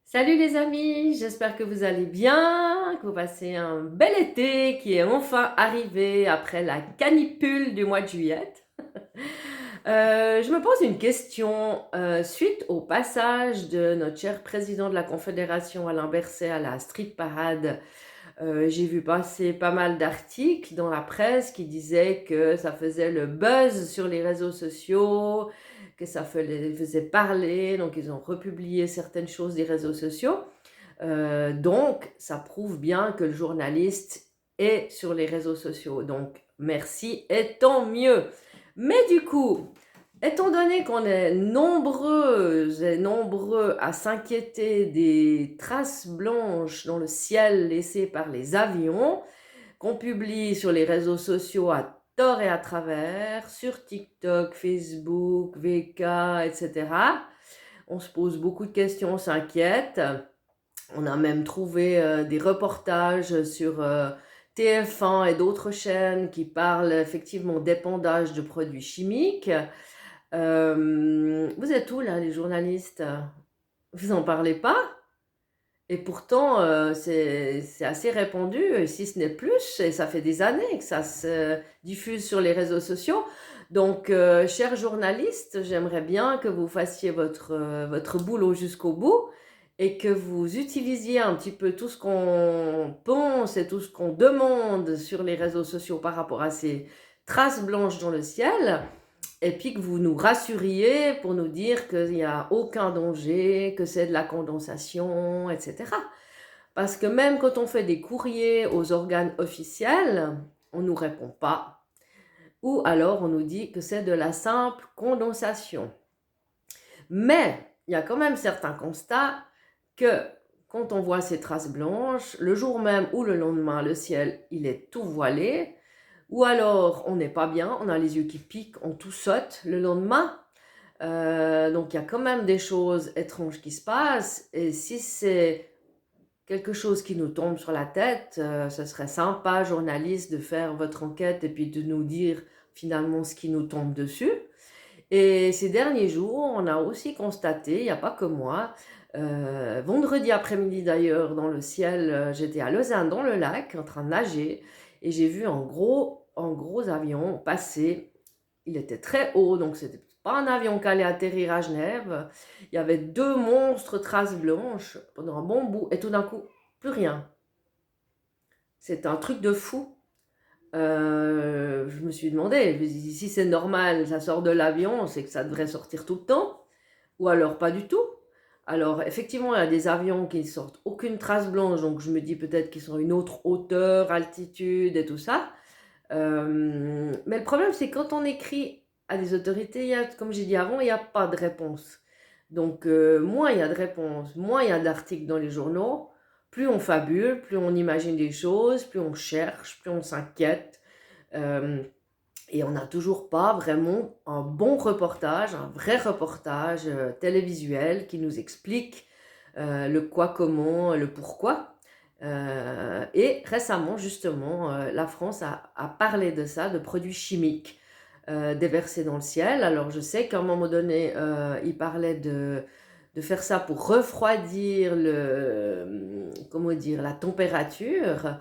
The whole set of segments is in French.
Salut les amis, j'espère que vous allez bien, que vous passez un bel été qui est enfin arrivé après la canicule du mois de juillet. Je me pose une question suite au passage de notre cher président de la Confédération Alain Berset à la Street Parade. J'ai vu passer pas mal d'articles dans la presse qui disaient que ça faisait le buzz sur les réseaux sociaux, que ça faisait parler, donc ils ont republié certaines choses des réseaux sociaux. Donc, ça prouve bien que le journaliste est sur les réseaux sociaux. Donc, merci et tant mieux. Mais du coup, étant donné qu'on est nombreux et nombreux à s'inquiéter des traces blanches dans le ciel laissées par les avions, qu'on publie sur les réseaux sociaux à tort et à travers, sur TikTok, Facebook, VK, etc., on se pose beaucoup de questions, on s'inquiète. On a même trouvé des reportages sur TF1 et d'autres chaînes qui parlent effectivement d'épandage de produits chimiques. Vous êtes où là, les journalistes? Vous en parlez pas? Et pourtant, c'est assez répandu, et si ce n'est plus, et ça fait des années que ça se diffuse sur les réseaux sociaux. Donc, chers journalistes, j'aimerais bien que vous fassiez votre boulot jusqu'au bout et que vous utilisiez un petit peu tout ce qu'on pense et tout ce qu'on demande sur les réseaux sociaux par rapport à ces traces blanches dans le ciel, et puis que vous nous rassuriez pour nous dire qu'il n'y a aucun danger, que c'est de la condensation, etc. Parce que même quand on fait des courriers aux organes officiels, on ne nous répond pas. Ou alors on nous dit que c'est de la simple condensation. Mais il y a quand même certains constats que quand on voit ces traces blanches, le jour même ou le lendemain, le ciel, il est tout voilé. Ou alors, on n'est pas bien, on a les yeux qui piquent, on tout saute le lendemain. Donc, il y a quand même des choses étranges qui se passent. Et si c'est quelque chose qui nous tombe sur la tête, ce serait sympa, journaliste, de faire votre enquête et puis de nous dire finalement ce qui nous tombe dessus. Et ces derniers jours, on a aussi constaté, il n'y a pas que moi, vendredi après-midi d'ailleurs, dans le ciel, j'étais à Lausanne, dans le lac, en train de nager, et j'ai vu un gros avion passer. Il était très haut, donc c'était pas un avion qui allait atterrir à Genève. Il y avait deux monstres traces blanches pendant un bon bout, et tout d'un coup, plus rien. C'est un truc de fou. Je me suis demandé, je me suis dit, si c'est normal, ça sort de l'avion, c'est que ça devrait sortir tout le temps, ou alors pas du tout. Alors effectivement, il y a des avions qui ne sortent aucune trace blanche, donc je me dis peut-être qu'ils sont à une autre hauteur, altitude et tout ça. Mais le problème, c'est quand on écrit à des autorités, comme j'ai dit avant, il n'y a pas de réponse. Donc moins il y a de réponses, moins il y a d'articles dans les journaux, plus on fabule, plus on imagine des choses, plus on cherche, plus on s'inquiète. Euh, et on n'a toujours pas vraiment un bon reportage, un vrai reportage télévisuel qui nous explique le quoi, comment, le pourquoi. Et récemment, justement, la France a parlé de ça, de produits chimiques déversés dans le ciel. Alors je sais qu'à un moment donné, il parlait de faire ça pour refroidir comment dire, la température.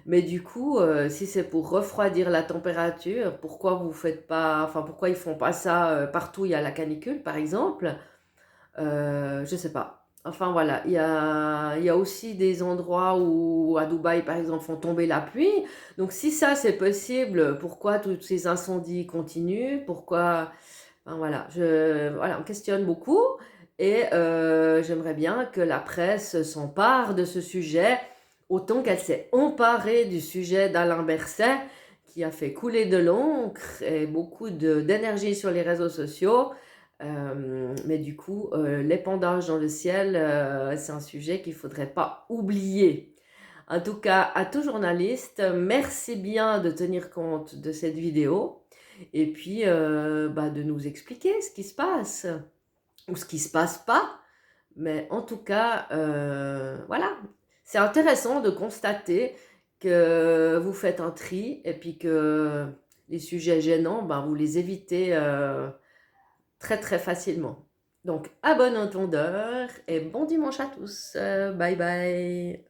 Mais du coup, si c'est pour refroidir la température, pourquoi vous faites pas, enfin pourquoi ils font pas ça partout où il y a la canicule, par exemple? Je sais pas. Enfin voilà, il y a aussi des endroits où, à Dubaï par exemple, font tomber la pluie. Donc si ça c'est possible, pourquoi tous ces incendies continuent? Pourquoi? Enfin, voilà, voilà, on questionne beaucoup et j'aimerais bien que la presse s'empare de ce sujet autant qu'elle s'est emparée du sujet d'Alain Berset qui a fait couler de l'encre et beaucoup d'énergie sur les réseaux sociaux. Mais du coup, l'épandage dans le ciel, c'est un sujet qu'il ne faudrait pas oublier. En tout cas, à tout journaliste, merci bien de tenir compte de cette vidéo et puis de nous expliquer ce qui se passe ou ce qui ne se passe pas. Mais en tout cas, voilà, c'est intéressant de constater que vous faites un tri et puis que les sujets gênants, vous les évitez très très facilement. Donc, à bon entendeur et bon dimanche à tous. Bye bye.